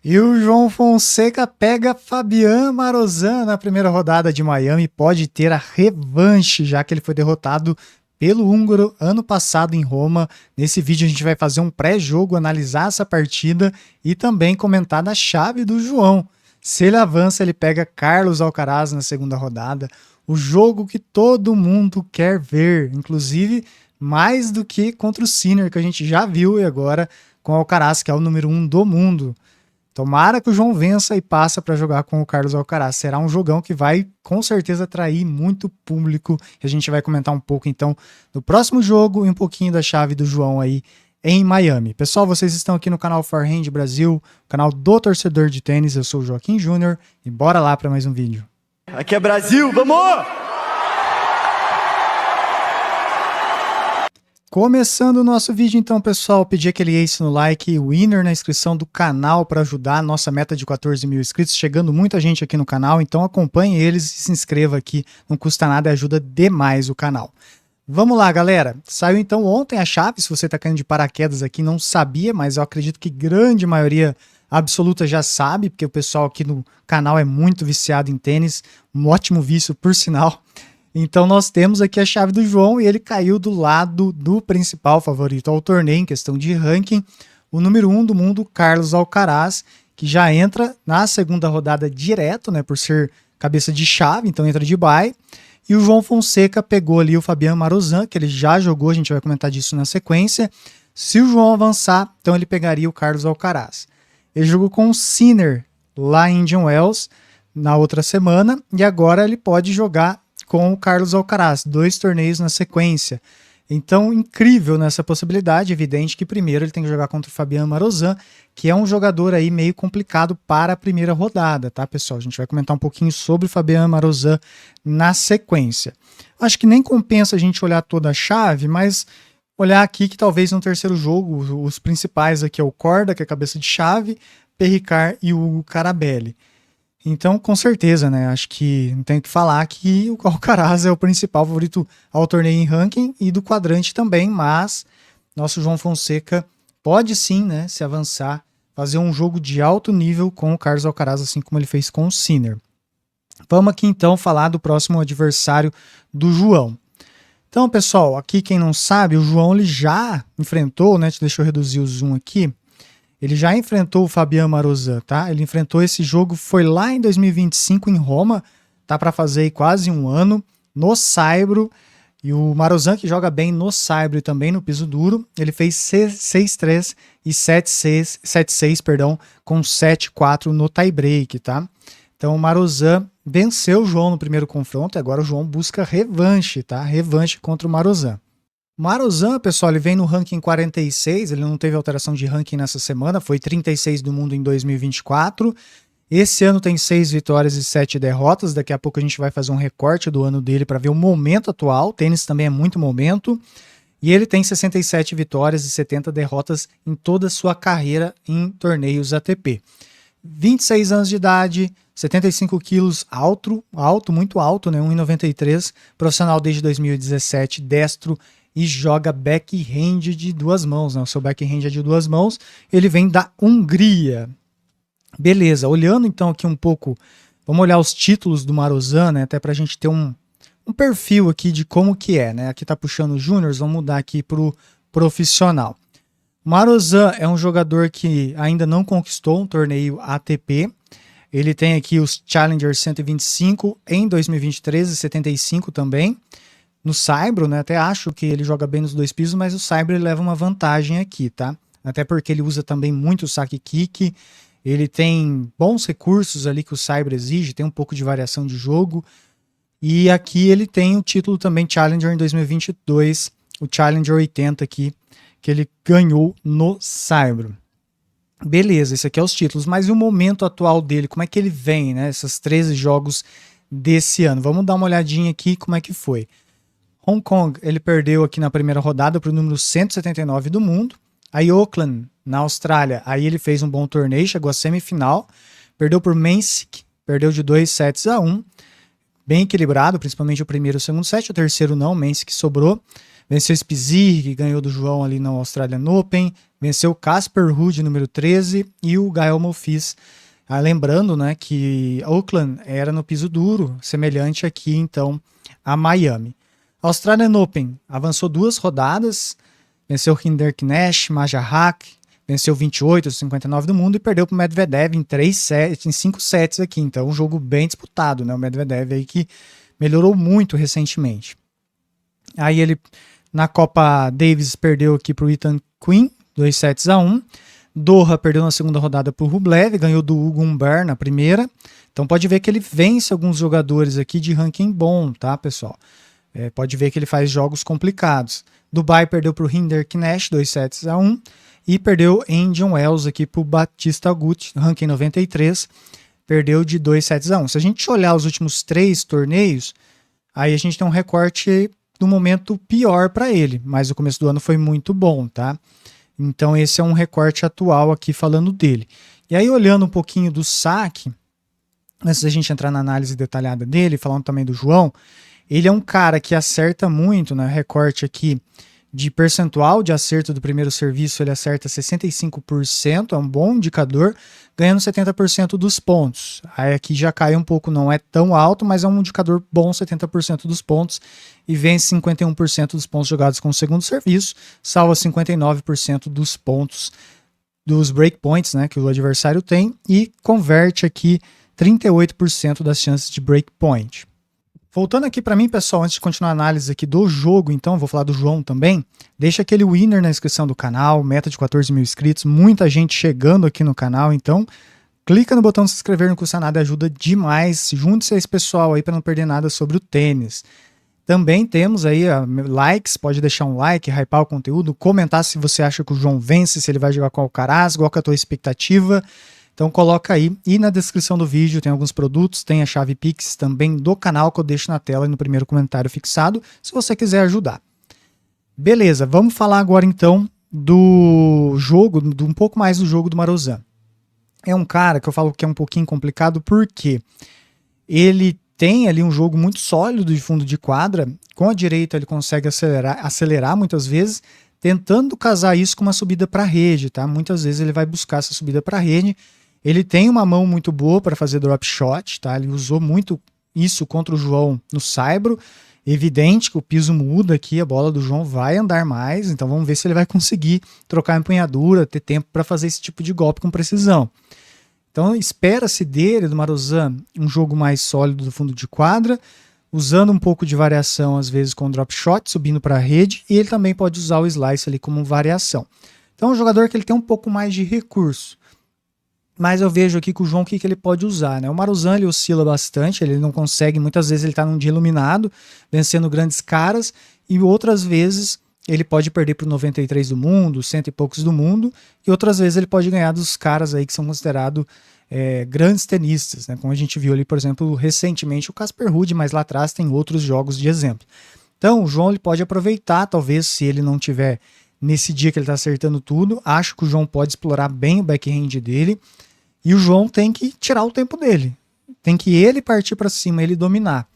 E o João Fonseca pega Fabian Marozsan na primeira rodada de Miami e pode ter a revanche, já que ele foi derrotado pelo húngaro ano passado em Roma. Nesse vídeo a gente vai fazer um pré-jogo, analisar essa partida e também comentar da chave do João. Se ele avança, ele pega Carlos Alcaraz na segunda rodada. O jogo que todo mundo quer ver, inclusive mais do que contra o Sinner, que a gente já viu, e agora com o Alcaraz, que é o número 1 do mundo. Tomara que o João vença e passa para jogar com o Carlos Alcaraz. Será um jogão que vai, com certeza, atrair muito público. E a gente vai comentar um pouco, então, do próximo jogo e um pouquinho da chave do João aí em Miami. Pessoal, vocês estão aqui no canal Forehand Brasil, canal do torcedor de tênis. Eu sou o Joaquim Júnior e bora lá para mais um vídeo. Aqui é Brasil, vamos! Começando o nosso vídeo então, pessoal, pedir aquele ace no like, winner na inscrição do canal para ajudar a nossa meta de 14 mil inscritos, chegando muita gente aqui no canal, então acompanhe eles e se inscreva aqui, não custa nada e ajuda demais o canal. Vamos lá, galera, saiu então ontem a chave, se você está caindo de paraquedas aqui, não sabia, mas eu acredito que grande maioria absoluta já sabe, porque o pessoal aqui no canal é muito viciado em tênis, um ótimo vício por sinal. Então nós temos aqui a chave do João e ele caiu do lado do principal favorito ao torneio em questão de ranking, o número 1 do mundo, Carlos Alcaraz, que já entra na segunda rodada direto, né, por ser cabeça de chave, então entra de bye. E o João Fonseca pegou ali o Fabian Marozsan, que ele já jogou, a gente vai comentar disso na sequência. Se o João avançar, então ele pegaria o Carlos Alcaraz. Ele jogou com o Sinner lá em Indian Wells na outra semana e agora ele pode jogar com o Carlos Alcaraz, 2 torneios na sequência. Então, incrível nessa possibilidade, evidente que primeiro ele tem que jogar contra o Fabian Marozsan, que é um jogador aí meio complicado para a primeira rodada, tá, pessoal? A gente vai comentar um pouquinho sobre o Fabian Marozsan na sequência. Acho que nem compensa a gente olhar toda a chave, mas olhar aqui que talvez no terceiro jogo, os principais aqui é o Korda, que é a cabeça de chave, Perricard e o Carabelli. Então, com certeza, né? Acho que não tem que falar que o Alcaraz é o principal favorito ao torneio em ranking e do quadrante também, mas nosso João Fonseca pode sim, né, se avançar, fazer um jogo de alto nível com o Carlos Alcaraz, assim como ele fez com o Sinner. Vamos aqui então falar do próximo adversário do João. Então, pessoal, aqui quem não sabe, o João ele já enfrentou, né? Deixa eu reduzir o zoom aqui. Ele já enfrentou o Fabian Marozsan, tá? Ele enfrentou esse jogo, foi lá em 2025 em Roma, tá para fazer aí quase um ano, no saibro. E o Marozsan, que joga bem no saibro e também no piso duro, ele fez 6-3 e 7-6, perdão, com 7-4 no tie-break, tá? Então o Marozsan venceu o João no primeiro confronto e agora o João busca revanche, tá? Revanche contra o Marozsan. Marozsan, pessoal, ele vem no ranking 46, ele não teve alteração de ranking nessa semana, foi 36 do mundo em 2024. Esse ano tem 6 vitórias e 7 derrotas, daqui a pouco a gente vai fazer um recorte do ano dele para ver o momento atual, o tênis também é muito momento, e ele tem 67 vitórias e 70 derrotas em toda a sua carreira em torneios ATP. 26 anos de idade, 75 quilos, alto, muito alto, né? 1,93, profissional desde 2017, destro, e joga backhand de duas mãos, né? O seu backhand é de duas mãos, ele vem da Hungria. Beleza, olhando então aqui um pouco, vamos olhar os títulos do Marozsan, né? Até para a gente ter um perfil aqui de como que é, né? Aqui tá puxando os júniors, vamos mudar aqui para o profissional. Marozsan é um jogador que ainda não conquistou um torneio ATP, ele tem aqui os Challenger 125 em 2023 e 75 também, no saibro, né? Até acho que ele joga bem nos dois pisos, mas o saibro ele leva uma vantagem aqui, tá? Até porque ele usa também muito o saque kick, ele tem bons recursos ali que o saibro exige, tem um pouco de variação de jogo, e aqui ele tem o título também Challenger em 2022, o Challenger 80 aqui, que ele ganhou no saibro. Beleza, esse aqui é os títulos, mas e o momento atual dele, como é que ele vem, né? Esses 13 jogos desse ano. Vamos dar uma olhadinha aqui como é que foi. Hong Kong, ele perdeu aqui na primeira rodada para o número 179 do mundo. Aí Auckland, na Austrália, aí ele fez um bom torneio, chegou à semifinal, perdeu por Mensik, perdeu de 2-1, bem equilibrado, principalmente o primeiro e o segundo set, o terceiro não, Mensik sobrou. Venceu Spizier, que ganhou do João ali no Australian Open, Venceu o Casper Ruud, número 13, e o Gael Monfils. Lembrando, né, que Oakland era no piso duro, semelhante aqui, então, a Miami. Australian Open avançou 2 rodadas, venceu Hendrik Nash, Maja Hack, venceu 28, 59 do mundo e perdeu para o Medvedev em 5 sets aqui. Então, um jogo bem disputado, né? O Medvedev aí que melhorou muito recentemente. Aí ele, na Copa Davis, perdeu aqui para o Ethan Quinn, 2-1. Doha perdeu na segunda rodada para o Rublev, ganhou do Hugo Humbert na primeira. Então pode ver que ele vence alguns jogadores aqui de ranking bom, tá, pessoal? Pode ver que ele faz jogos complicados. Dubai perdeu para o Hendrik Nash, 2-1. E perdeu Indian Wells aqui para o Batista Agut, ranking 93. Perdeu de 2-1. Se a gente olhar os últimos 3 torneios, aí a gente tem um recorte do momento pior para ele. Mas o começo do ano foi muito bom, tá? Então esse é um recorte atual aqui falando dele. E aí olhando um pouquinho do saque, antes da gente entrar na análise detalhada dele, falando também do João, ele é um cara que acerta muito, né? Recorte aqui de percentual de acerto do primeiro serviço, ele acerta 65%, é um bom indicador, ganhando 70% dos pontos. Aí aqui já cai um pouco, não é tão alto, mas é um indicador bom, 70% dos pontos, e vence 51% dos pontos jogados com o segundo serviço, salva 59% dos pontos dos breakpoints, né, que o adversário tem, e converte aqui 38% das chances de breakpoint. Voltando aqui para mim, pessoal, antes de continuar a análise aqui do jogo, então, vou falar do João também, deixa aquele winner na inscrição do canal, meta de 14 mil inscritos, muita gente chegando aqui no canal, então clica no botão se inscrever, não custa nada, ajuda demais, junte-se a esse pessoal aí para não perder nada sobre o tênis. Também temos aí likes, pode deixar um like, hypar o conteúdo, comentar se você acha que o João vence, se ele vai jogar com o Alcaraz, qual que é a tua expectativa. Então coloca aí, e na descrição do vídeo tem alguns produtos, tem a chave Pix também do canal que eu deixo na tela e no primeiro comentário fixado, se você quiser ajudar. Beleza, vamos falar agora então do jogo, um pouco mais do jogo do Marozsan. É um cara que eu falo que é um pouquinho complicado porque ele tem ali um jogo muito sólido de fundo de quadra, com a direita ele consegue acelerar muitas vezes, tentando casar isso com uma subida para a rede, tá? Muitas vezes ele vai buscar essa subida para a rede. Ele tem uma mão muito boa para fazer drop shot, tá? Ele usou muito isso contra o João no saibro. Evidente que o piso muda aqui, a bola do João vai andar mais, então vamos ver se ele vai conseguir trocar a empunhadura, ter tempo para fazer esse tipo de golpe com precisão. Então espera-se dele, do Marozsan, um jogo mais sólido do fundo de quadra, usando um pouco de variação às vezes com drop shot, subindo para a rede, e ele também pode usar o slice ali como variação. Então é um jogador que ele tem um pouco mais de recurso. Mas eu vejo aqui que o João, o que ele pode usar, né? O Marozsan, ele oscila bastante, ele não consegue, muitas vezes ele está num dia iluminado, vencendo grandes caras, e outras vezes ele pode perder para o 93 do mundo, 100 e poucos do mundo, e outras vezes ele pode ganhar dos caras aí que são considerados grandes tenistas, né? Como a gente viu ali, por exemplo, recentemente o Casper Ruud, mas lá atrás tem outros jogos de exemplo. Então o João ele pode aproveitar, talvez se ele não tiver nesse dia que ele está acertando tudo, acho que o João pode explorar bem o backhand dele, e o João tem que tirar o tempo dele. Tem que ele partir para cima, ele dominar.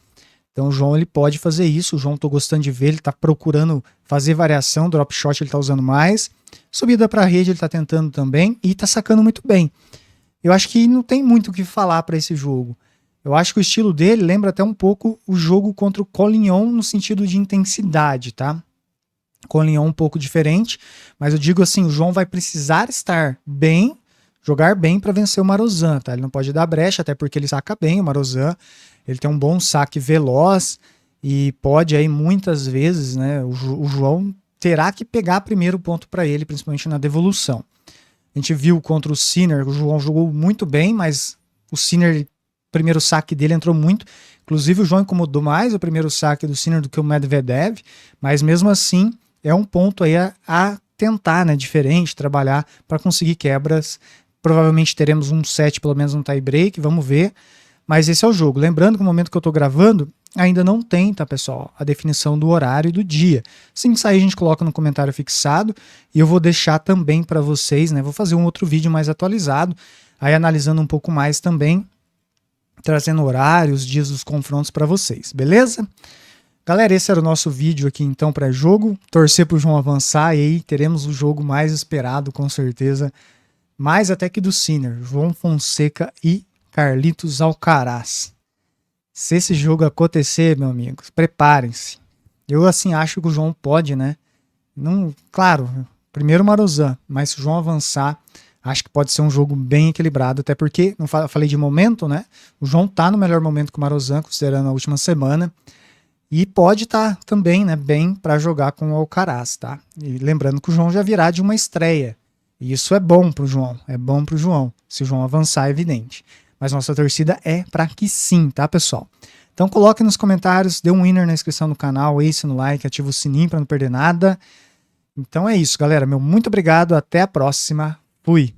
Então o João ele pode fazer isso. O João tô gostando de ver, ele tá procurando fazer variação, drop shot ele tá usando mais. Subida para a rede ele tá tentando também e tá sacando muito bem. Eu acho que não tem muito o que falar para esse jogo. Eu acho que o estilo dele lembra até um pouco o jogo contra o Collignon no sentido de intensidade, tá? Collignon um pouco diferente, mas eu digo assim, o João vai precisar estar bem, jogar bem para vencer o Marozsan, tá? Ele não pode dar brecha, até porque ele saca bem o Marozsan, ele tem um bom saque veloz e pode aí muitas vezes, né, o João terá que pegar primeiro ponto para ele, principalmente na devolução. A gente viu contra o Sinner, o João jogou muito bem, mas o Sinner, o primeiro saque dele entrou muito, inclusive o João incomodou mais o primeiro saque do Sinner do que o Medvedev, mas mesmo assim é um ponto aí a tentar, né, diferente, trabalhar para conseguir quebras. Provavelmente teremos um set, pelo menos um tie break, vamos ver. Mas esse é o jogo. Lembrando que no momento que eu estou gravando, ainda não tem, tá, pessoal, a definição do horário e do dia. Assim que sair, a gente coloca no comentário fixado e eu vou deixar também para vocês, né? Vou fazer um outro vídeo mais atualizado, aí analisando um pouco mais também, trazendo horários, dias dos confrontos para vocês, beleza? Galera, esse era o nosso vídeo aqui então pré-jogo. Torcer pro João avançar e aí teremos o jogo mais esperado, com certeza. Mais até que do Sinner, João Fonseca e Carlitos Alcaraz. Se esse jogo acontecer, meus amigos, preparem-se. Eu assim acho que o João pode, né? Não, claro, primeiro o Marozan, mas se o João avançar, acho que pode ser um jogo bem equilibrado, até porque, não falei de momento, né? O João tá no melhor momento que o Marozan, considerando a última semana. E pode estar também, né, bem para jogar com o Alcaraz, tá? E lembrando que o João já virá de uma estreia. E isso é bom pro João, se o João avançar, é evidente. Mas nossa torcida é para que sim, tá, pessoal? Então coloque nos comentários, dê um winner na inscrição no canal, ace no like, ativa o sininho para não perder nada. Então é isso, galera. Meu muito obrigado, até a próxima. Fui!